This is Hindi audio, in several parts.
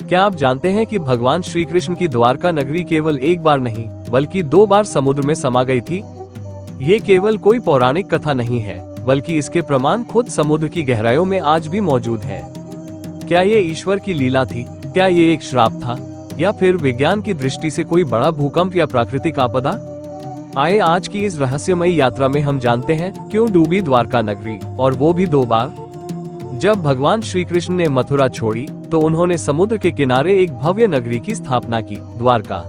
क्या आप जानते हैं कि भगवान श्री कृष्ण की द्वारका नगरी केवल एक बार नहीं बल्कि 2 बार समुद्र में समा गई थी? ये केवल कोई पौराणिक कथा नहीं है, बल्कि इसके प्रमाण खुद समुद्र की गहराइयों में आज भी मौजूद है। क्या ये ईश्वर की लीला थी? क्या ये एक श्राप था, या फिर विज्ञान की दृष्टि से कोई बड़ा भूकंप या प्राकृतिक आपदा? आइए आज की इस रहस्यमयी यात्रा में हम जानते हैं क्यों डूबी द्वारका नगरी, और वो भी 2 बार। जब भगवान श्री कृष्ण ने मथुरा छोड़ी तो उन्होंने समुद्र के किनारे एक भव्य नगरी की स्थापना की, द्वारका।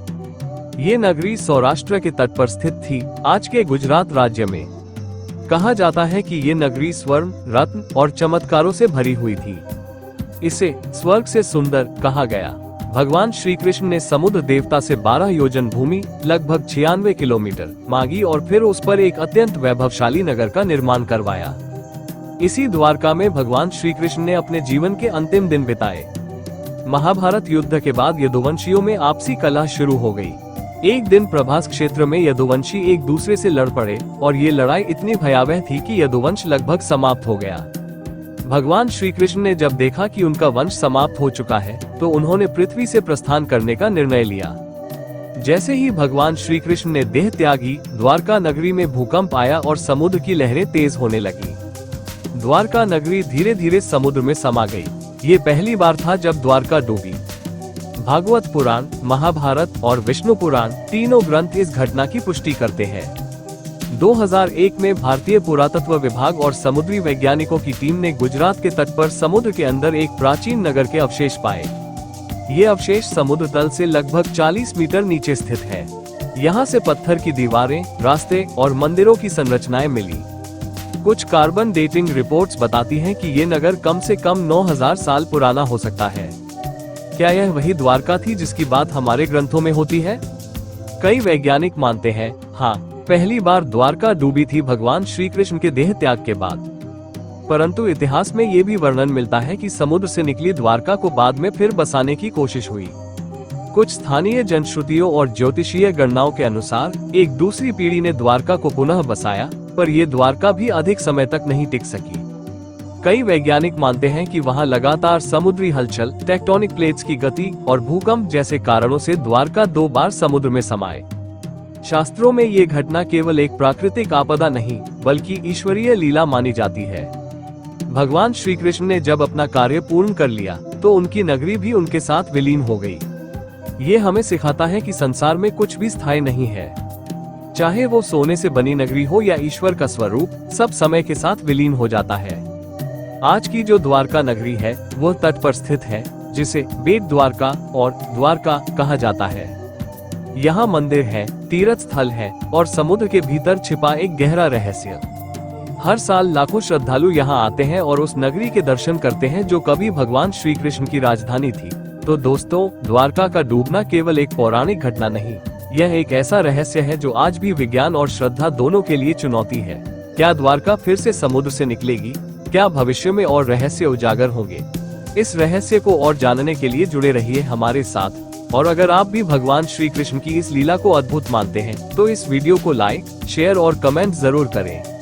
ये नगरी सौराष्ट्र के तट पर स्थित थी, आज के गुजरात राज्य में। कहा जाता है कि ये नगरी स्वर्ण, रत्न और चमत्कारों से भरी हुई थी। इसे स्वर्ग से सुंदर कहा गया। भगवान श्री कृष्ण ने समुद्र देवता से 12 योजन भूमि, लगभग 96 किलोमीटर मांगी और फिर उस पर एक अत्यंत वैभवशाली नगर का निर्माण करवाया। इसी द्वारका में भगवान श्री कृष्ण ने अपने जीवन के अंतिम दिन बिताए। महाभारत युद्ध के बाद यदुवंशियों में आपसी कलह शुरू हो गई। एक दिन प्रभास क्षेत्र में यदुवंशी एक दूसरे से लड़ पड़े और ये लड़ाई इतनी भयावह थी कि यदुवंश लगभग समाप्त हो गया। भगवान श्री कृष्ण ने जब देखा कि उनका वंश समाप्त हो चुका है तो उन्होंने पृथ्वी से प्रस्थान करने का निर्णय लिया। जैसे ही भगवान श्री कृष्ण ने देह त्यागी, द्वारका नगरी में भूकंप आया और समुद्र की लहरें तेज होने लगी। द्वारका नगरी धीरे धीरे समुद्र में समा गई। ये पहली बार था जब द्वारका डूबी। भागवत पुराण, महाभारत और विष्णु पुराण तीनों ग्रंथ इस घटना की पुष्टि करते हैं। 2001 में भारतीय पुरातत्व विभाग और समुद्री वैज्ञानिकों की टीम ने गुजरात के तट पर समुद्र के अंदर एक प्राचीन नगर के अवशेष पाए। ये अवशेष समुद्र तल से लगभग 40 मीटर नीचे स्थित है। यहाँ से पत्थर की दीवारें, रास्ते और मंदिरों की संरचनाएं मिली। कुछ कार्बन डेटिंग रिपोर्ट्स बताती हैं कि ये नगर कम से कम 9000 साल पुराना हो सकता है। क्या यह वही द्वारका थी जिसकी बात हमारे ग्रंथों में होती है? कई वैज्ञानिक मानते हैं, हाँ, पहली बार द्वारका डूबी थी भगवान श्री कृष्ण के देह त्याग के बाद। परंतु इतिहास में ये भी वर्णन मिलता है कि समुद्र से निकली द्वारका को बाद में फिर बसाने की कोशिश हुई। कुछ स्थानीय जनश्रुतियों और ज्योतिषीय गणनाओं के अनुसार एक दूसरी पीढ़ी ने द्वारका को पुनः बसाया, पर ये द्वारका भी अधिक समय तक नहीं टिक सकी। कई वैज्ञानिक मानते हैं कि वहां लगातार समुद्री हलचल, टेक्टोनिक प्लेट्स की गति और भूकंप जैसे कारणों से द्वारका 2 बार समुद्र में समाये। शास्त्रों में ये घटना केवल एक प्राकृतिक आपदा नहीं बल्कि ईश्वरीय लीला मानी जाती है। भगवान श्री कृष्ण ने जब अपना कार्य पूर्ण कर लिया तो उनकी नगरी भी उनके साथ विलीन हो गई। ये हमें सिखाता है कि संसार में कुछ भी स्थायी नहीं है। चाहे वो सोने से बनी नगरी हो या ईश्वर का स्वरूप, सब समय के साथ विलीन हो जाता है। आज की जो द्वारका नगरी है वो तट पर स्थित है, जिसे बेट द्वारका और द्वारका कहा जाता है। यहाँ मंदिर है, तीर्थ स्थल है और समुद्र के भीतर छिपा एक गहरा रहस्य। हर साल लाखों श्रद्धालु यहाँ आते हैं और उस नगरी के दर्शन करते हैं जो कभी भगवान श्री कृष्ण की राजधानी थी। तो दोस्तों, द्वारका का डूबना केवल एक पौराणिक घटना नहीं, यह एक ऐसा रहस्य है जो आज भी विज्ञान और श्रद्धा दोनों के लिए चुनौती है। क्या द्वारका फिर से समुद्र से निकलेगी? क्या भविष्य में और रहस्य उजागर होंगे? इस रहस्य को और जानने के लिए जुड़े रहिए हमारे साथ। और अगर आप भी भगवान श्री कृष्ण की इस लीला को अद्भुत मानते हैं तो इस वीडियो को लाइक, शेयर और कमेंट जरूर करें।